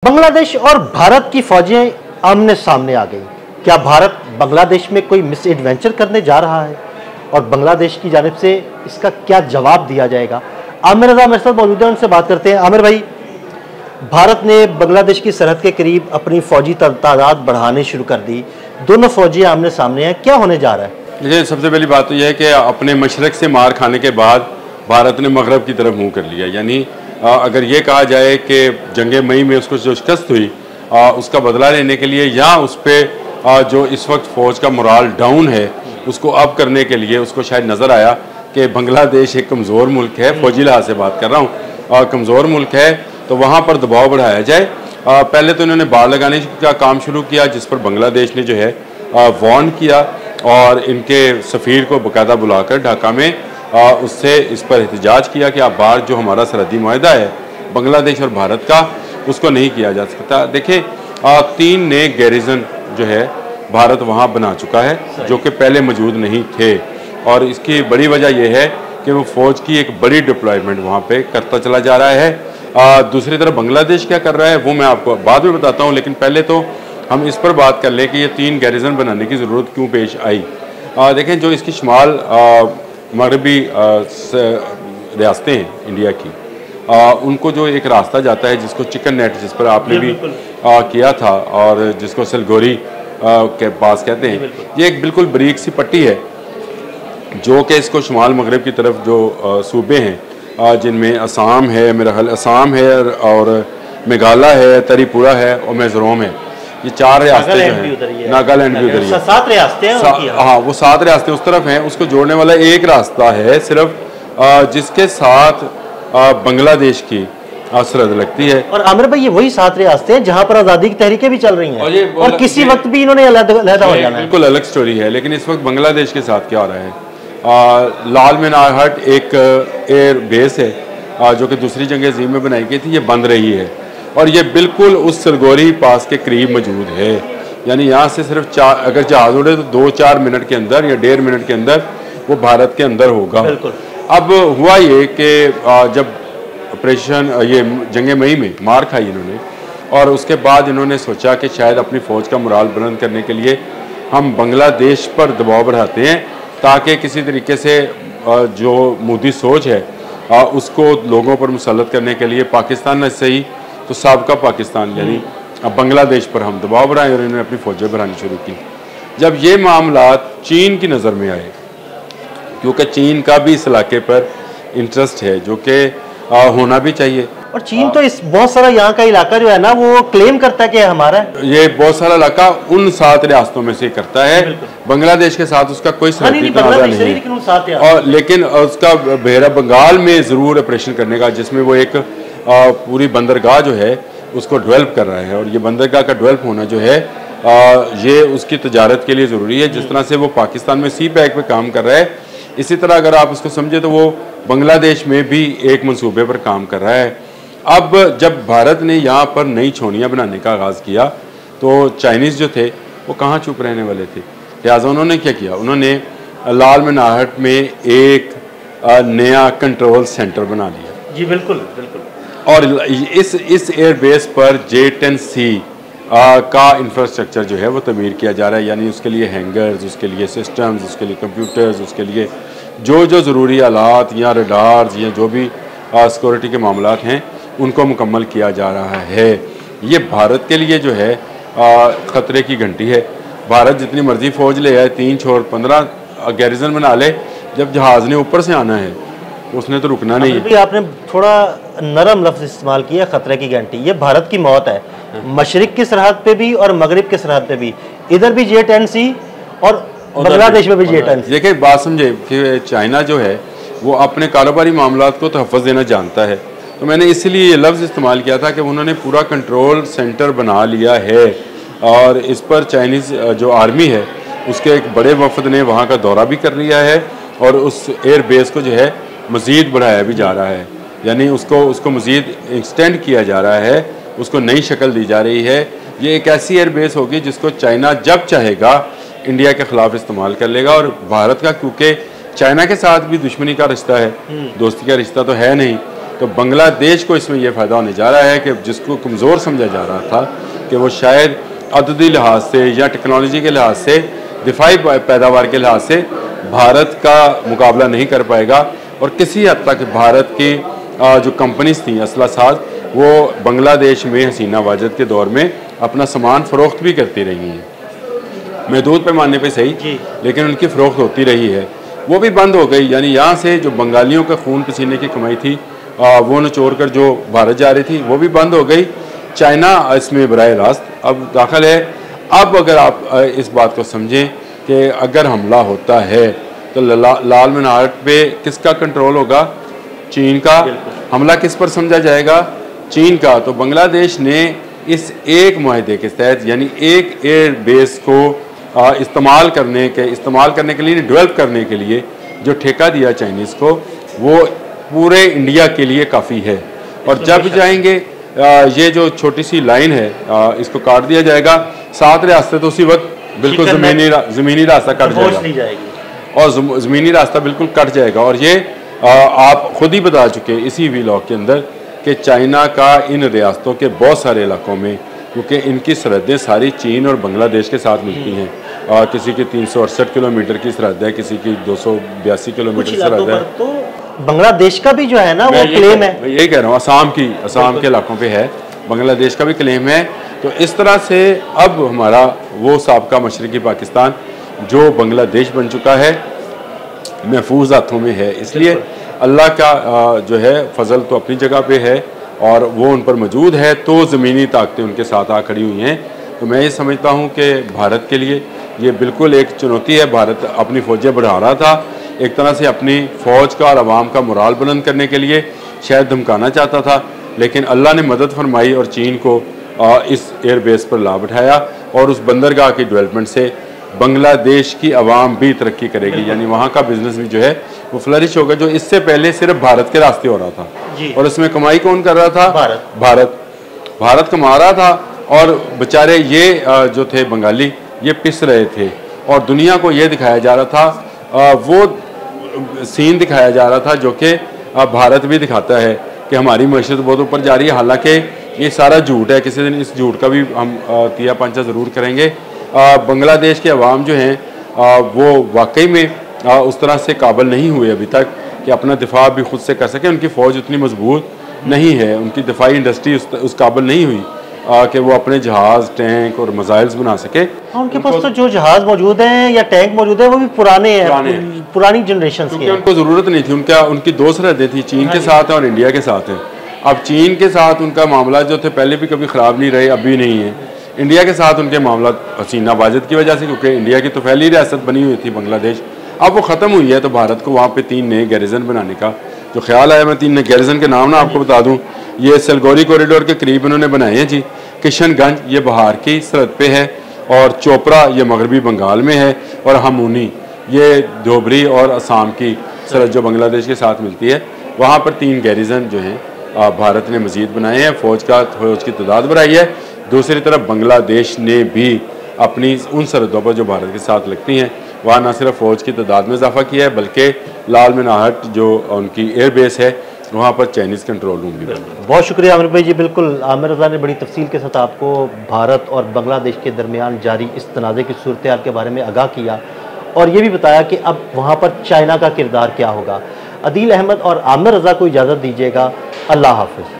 बांग्लादेश और भारत की फौजें आमने सामने आ गई। क्या भारत बांग्लादेश में कोई मिस एडवेंचर करने जा रहा है और बांग्लादेश की जानिब से इसका क्या जवाब दिया जाएगा? आमिर रजा मेरे साथ मौजूद है, उनसे बात करते हैं। आमिर भाई, भारत ने बांग्लादेश की सरहद के करीब अपनी फौजी तादाद बढ़ाने शुरू कर दी। दोनों फौजी आमने सामने हैं, क्या होने जा रहा है? देखिए, सबसे पहली बात तो यह है कि अपने मशरक से मार खाने के बाद भारत ने मगरब की तरफ मुँह कर लिया। यानी अगर ये कहा जाए कि जंग मई में उसको जो शिकस्त हुई उसका बदला लेने के लिए या उस पर जो इस वक्त फ़ौज का मोराल डाउन है उसको अप करने के लिए उसको शायद नज़र आया कि बांग्लादेश एक कमज़ोर मुल्क है, फ़ौजी लिहाज से बात कर रहा हूँ, कमज़ोर मुल्क है, तो वहाँ पर दबाव बढ़ाया जाए। पहले तो इन्होंने बाड़ लगाने का काम शुरू किया, जिस पर बांग्लादेश ने जो है वार्न किया और इनके सफ़ीर को बाकायदा बुलाकर ढाका में उससे इस पर एहतजाज किया कि आप बाहर जो हमारा सरहदी मुआहदा है बांग्लादेश और भारत का, उसको नहीं किया जा सकता। देखिए, 3 नए गैरिजन जो है भारत वहाँ बना चुका है जो कि पहले मौजूद नहीं थे, और इसकी बड़ी वजह यह है कि वो फ़ौज की एक बड़ी डिप्लॉयमेंट वहाँ पे करता चला जा रहा है। दूसरी तरफ बांग्लादेश क्या कर रहा है वो मैं आपको बाद में बताता हूँ, लेकिन पहले तो हम इस पर बात कर लें कि ये 3 गैरिजन बनाने की ज़रूरत क्यों पेश आई। देखें, जो इसकी शुमाल मगरबी रियासतें हैं इंडिया की, उनको जो एक रास्ता जाता है जिसको चिकन नेट, जिस पर आपने भी किया था, और जिसको सिलगोरी के पास कहते हैं, ये एक बिल्कुल बारीक सी पट्टी है जो कि इसको शुमाल मगरब की तरफ जो सूबे हैं जिनमें असम है, मेरा ख्याल असम है, और मेघालय है, त्रिपुरा है और मिजोरम है, ये 4 रियासतें जो हैं, नागालैंड भी उधर है, 7 रियासतें हैं। हाँ, वो 7 रियासतें उस तरफ हैं। उसको जोड़ने वाला एक रास्ता है सिर्फ, जिसके साथ बांग्लादेश की सरहद लगती है। और आमिर भाई, ये वही 7 रियासतें हैं जहाँ पर आज़ादी की तहरीकें भी चल रही हैं और किसी वक्त भी इन्होंने अलग हो जाना है। बिल्कुल अलग स्टोरी है। लेकिन इस वक्त बांग्लादेश के साथ क्या हो रहा है, लाल मीनार एक एयर बेस है जो कि दूसरी जंग अज़ीम में बनाई गई थी, ये बंद रही है और ये बिल्कुल उस सिलगोरी पास के करीब मौजूद है। यानी यहाँ से सिर्फ अगर जहाज उड़े तो 2-4 मिनट के अंदर या 1.5 मिनट के अंदर वो भारत के अंदर होगा। अब हुआ ये कि जब ऑपरेशन ये जंग मई में मार खाई इन्होंने, और उसके बाद इन्होंने सोचा कि शायद अपनी फ़ौज का मोराल बुलंद करने के लिए हम बांग्लादेश पर दबाव बढ़ाते हैं ताकि किसी तरीके से जो मोदी सोच है उसको लोगों पर मुसल्लत करने के लिए पाकिस्तान में सही तो साबका पाकिस्तान यानी अब बांग्लादेश पर हम दबाव बढ़ाएं, और इन्होंने अपनी फ़ौजें बढ़ानी शुरू की। जब ये मामलात चीन की नज़र में आए, क्योंकि चीन का भी इस इलाके पर इंटरेस्ट है जो कि होना भी चाहिए, और चीन तो इस बहुत सारा यहाँ का इलाका जो है ना वो क्लेम करता है कि हमारा है। ये बहुत सारा इलाका उन 7 रियासतों में से करता है। बांग्लादेश के साथ उसका कोई सरहदी तनाज़ा नहीं है, और लेकिन उसका बहरा बंगाल में ज़रूर ऑपरेशन करने का, जिसमें वो एक पूरी बंदरगाह जो है उसको डेवलप कर रहा है, और ये बंदरगाह का डेवलप होना जो है ये उसकी तजारत के लिए ज़रूरी है। जिस तरह से वो पाकिस्तान में सी पैक पे काम कर रहा है, इसी तरह अगर आप उसको समझे तो वो बांग्लादेश में भी एक मंसूबे पर काम कर रहा है। अब जब भारत ने यहाँ पर नई छावनियाँ बनाने का आगाज़ किया तो चाइनीज़ जो थे वो कहाँ चुप रहने वाले थे, लिहाजा उन्होंने क्या किया, उन्होंने लाल मीनार में एक नया कंट्रोल सेंटर बना लिया। जी बिल्कुल बिल्कुल। और इस एयरबेस पर J-10C का इंफ्रास्ट्रक्चर जो है वो तमीर किया जा रहा है। यानी उसके लिए हैंगर्स, उसके लिए सिस्टम्स, उसके लिए कंप्यूटर्स, उसके लिए जो ज़रूरी आलात या रडार्स या जो भी सिक्योरिटी के मामलात हैं उनको मुकम्मल किया जा रहा है। ये भारत के लिए जो है ख़तरे की घंटी है। भारत जितनी मर्जी फ़ौज ले आए, 3 छोड़ 15 गैरिजन बना ले, जब जहाज़ ने ऊपर से आना है उसने तो रुकना नहीं है। आपने थोड़ा नरम लफ्ज़ इस्तेमाल किया, ख़तरे की घंटी। ये भारत की मौत है, मशरिक की सरहद पे भी और मगरिब की सरहद पे भी, इधर भी J-10C और बांग्लादेश में भी J-10C। देखिए, बात समझे कि चाइना जो है वो अपने कारोबारी मामलात को तहफ़्फ़ुज़ देना जानता है, तो मैंने इसलिए ये लफ्ज़ इस्तेमाल किया था कि उन्होंने पूरा कंट्रोल सेंटर बना लिया है, और इस पर चाइनीज़ जो आर्मी है उसके एक बड़े वफद ने वहाँ का दौरा भी कर लिया है, और उस एयर बेस को जो है मज़ीद बढ़ाया भी जा रहा है। यानी उसको मज़ीद एक्सटेंड किया जा रहा है, उसको नई शक्ल दी जा रही है। ये एक ऐसी एयर बेस होगी जिसको चाइना जब चाहेगा इंडिया के ख़िलाफ़ इस्तेमाल कर लेगा, और भारत का क्योंकि चाइना के साथ भी दुश्मनी का रिश्ता है, दोस्ती का रिश्ता तो है नहीं, तो बांग्लादेश को इसमें यह फ़ायदा होने जा रहा है कि जिसको कमज़ोर समझा जा रहा था कि वो शायद अददी लिहाज से या टेक्नोलॉजी के लिहाज से, दिफाई पैदावार के लिहाज से भारत का मुकाबला नहीं कर पाएगा, और किसी हद तक भारत की जो कंपनीज थी असला साज, वो बांग्लादेश में हसीना वाजिद के दौर में अपना सामान फ़रोख्त भी करती रही हैं, महदूद पैमाने पे सही, लेकिन उनकी फ़रोख्त होती रही है, वो भी बंद हो गई। यानी यहाँ से जो बंगालियों का खून पसीने की कमाई थी वो निचोड़ कर जो भारत जा रही थी वो भी बंद हो गई। चाइना इसमें बराह रास्त अब दाखिल है। अब अगर आप इस बात को समझें कि अगर हमला होता है तो लाल मीनार पे किसका कंट्रोल होगा? चीन का। हमला किस पर समझा जाएगा? चीन का। तो बांग्लादेश ने इस एक मुआहदे के तहत, यानी एक एयर बेस को इस्तेमाल करने के लिए, डेवलप करने के लिए जो ठेका दिया चाइनीज़ को, वो पूरे इंडिया के लिए काफ़ी है। और जब जाएंगे ये जो छोटी सी लाइन है इसको काट दिया जाएगा, 7 रियासतें तो उसी वक्त बिल्कुल ज़मीनी रास्ता कट जाएगा, और ज़मीनी रास्ता बिल्कुल कट जाएगा। और ये आप खुद ही बता चुके इसी व्लॉग के अंदर कि चाइना का इन रियासतों के बहुत सारे इलाकों में, क्योंकि इनकी सरहदें सारी चीन और बांग्लादेश के साथ मिलती हैं, और किसी की 368 किलोमीटर की सरहद है, किसी की 282 किलोमीटर सरहद है। तो बांग्लादेश का भी जो है ना वो क्लेम है, मैं यही कह रहा हूँ, असम के इलाकों पे है, बांग्लादेश का भी क्लेम है। तो इस तरह से अब हमारा वो साबका मशरकी पाकिस्तान जो बांग्लादेश बन चुका है, महफूज हाथों में है। इसलिए अल्लाह का जो है फजल तो अपनी जगह पे है और वो उन पर मौजूद है, तो ज़मीनी ताकतें उनके साथ आ खड़ी हुई हैं। तो मैं ये समझता हूँ कि भारत के लिए ये बिल्कुल एक चुनौती है। भारत अपनी फ़ौजें बढ़ा रहा था, एक तरह से अपनी फ़ौज का और आवाम का मोराल बुलंद करने के लिए शायद धमकाना चाहता था, लेकिन अल्लाह ने मदद फरमाई और चीन को इस एयरबेस पर ला बैठाया, और उस बंदरगाह की डेवलपमेंट से बांग्लादेश की आवाम भी तरक्की करेगी, यानी वहाँ का बिजनेस भी जो है वो फ्लरिश होगा, जो इससे पहले सिर्फ भारत के रास्ते हो रहा था। और इसमें कमाई कौन कर रहा था? भारत कमा रहा था, और बेचारे ये जो थे बंगाली, ये पिस रहे थे, और दुनिया को ये दिखाया जा रहा था, वो सीन दिखाया जा रहा था जो कि भारत भी दिखाता है कि हमारी मईशत बहुत ऊपर जा रही है। हालांकि ये सारा झूठ है, किसी दिन इस झूठ का भी हम तिया पंचा ज़रूर करेंगे। बांग्लादेश के अवाम जो हैं वो वाकई में उस तरह से काबिल नहीं हुए अभी तक कि अपना दिफा भी खुद से कर सकें। उनकी फ़ौज उतनी मजबूत नहीं है, उनकी दिफाई इंडस्ट्री उस काबिल नहीं हुई कि वो अपने जहाज़, टैंक और मिसाइल्स बना सके। उनके पास तो जो जहाज़ मौजूद हैं या टैंक मौजूद है वो भी पुराने हैं, पुरानी जनरेशन के। उनको ज़रूरत नहीं थी, उनकी 2 सरहदें थी, चीन के साथ है और इंडिया के साथ है। अब चीन के साथ उनका मामला जो थे पहले भी कभी ख़राब नहीं रहे, अभी नहीं है। इंडिया के साथ उनके मामला हसीना वाजिद की वजह से, क्योंकि इंडिया की तो पहली रियासत बनी हुई थी बांग्लादेश, अब वो ख़त्म हुई है, तो भारत को वहाँ पे 3 नए गैरिजन बनाने का जो ख्याल आया। मैं 3 नए गैरिजन के नाम ना आपको बता दूँ। ये सलगोरी कॉरिडोर के करीब इन्होंने बनाए हैं जी। किशनगंज ये बिहार की सरहद पे है, और चोपड़ा ये मगरबी बंगाल में है, और हमूनी ये धोबरी और असम की सरहद जो बांग्लादेश के साथ मिलती है, वहाँ पर 3 गैरिजन जो हैं भारत ने मज़ीद बनाए हैं। फ़ौज की तादाद बढ़ाई है। दूसरी तरफ बांग्लादेश ने भी अपनी उन सरहदों पर जो भारत के साथ लगती हैं, वहाँ न सिर्फ फ़ौज की तादाद में इजाफा किया है, बल्कि लाल मीनार जो उनकी एयर बेस है वहाँ पर चाइनीज़ कंट्रोल रूम भी बना। बहुत शुक्रिया आमिर भाई जी। बिल्कुल, आमिर रज़ा ने बड़ी तफसील के साथ आपको भारत और बांग्लादेश के दरमियान जारी इस तनाज़े की सूरत-ए-हाल के बारे में आगाह किया, और ये भी बताया कि अब वहाँ पर चाइना का किरदार क्या होगा। अदील अहमद और आमिर रज़ा को इजाज़त दीजिएगा। अल्लाह हाफ़िज़।